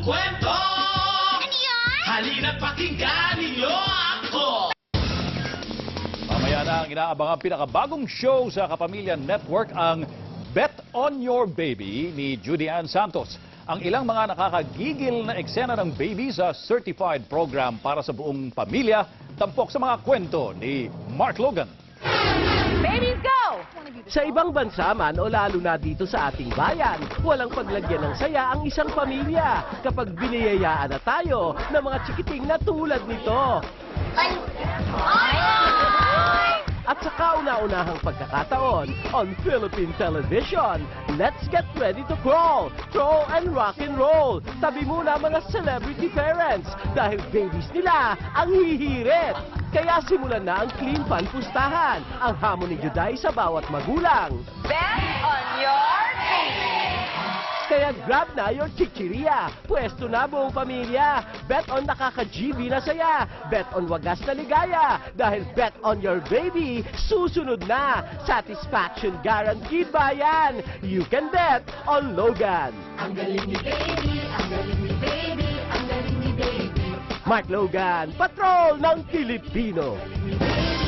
kwento! Ano yun? Halina't pakinggan ninyo ako! Mamaya na ang inaabangang pinakabagong show sa Kapamilya Network, ang Bet on Your Baby ni Judy Ann Santos. Ang ilang mga nakakagigil na eksena ng baby sa certified program para sa buong pamilya, tampok sa mga kwento ni Mark Logan. Babies, go! Sa ibang bansa man o lalo na dito sa ating bayan, walang paglagyan ng saya ang isang pamilya kapag biniyayaan na tayo ng mga chikiting na tulad nito. At sa kauna-unahang pagkakataon, on Philippine television, let's get ready to crawl, throw and rock and roll. Tabi muna mga celebrity parents dahil babies nila ang hihirit. Kaya simulan na ang clean pan pustahan, ang hamon ni Juday sa bawat magulang. Bet on your baby! Kaya grab na your chichiria. Pwesto na buong pamilya. Bet on nakaka-GB na saya. Bet on wagas na ligaya. Dahil bet on your baby, susunod na. Satisfaction guaranteed ba yan? You can bet on Logan. Ang galing ni baby, ang galing ni baby, ang galing ni baby. Mark Logan, Patrol ng Pilipino. Baby.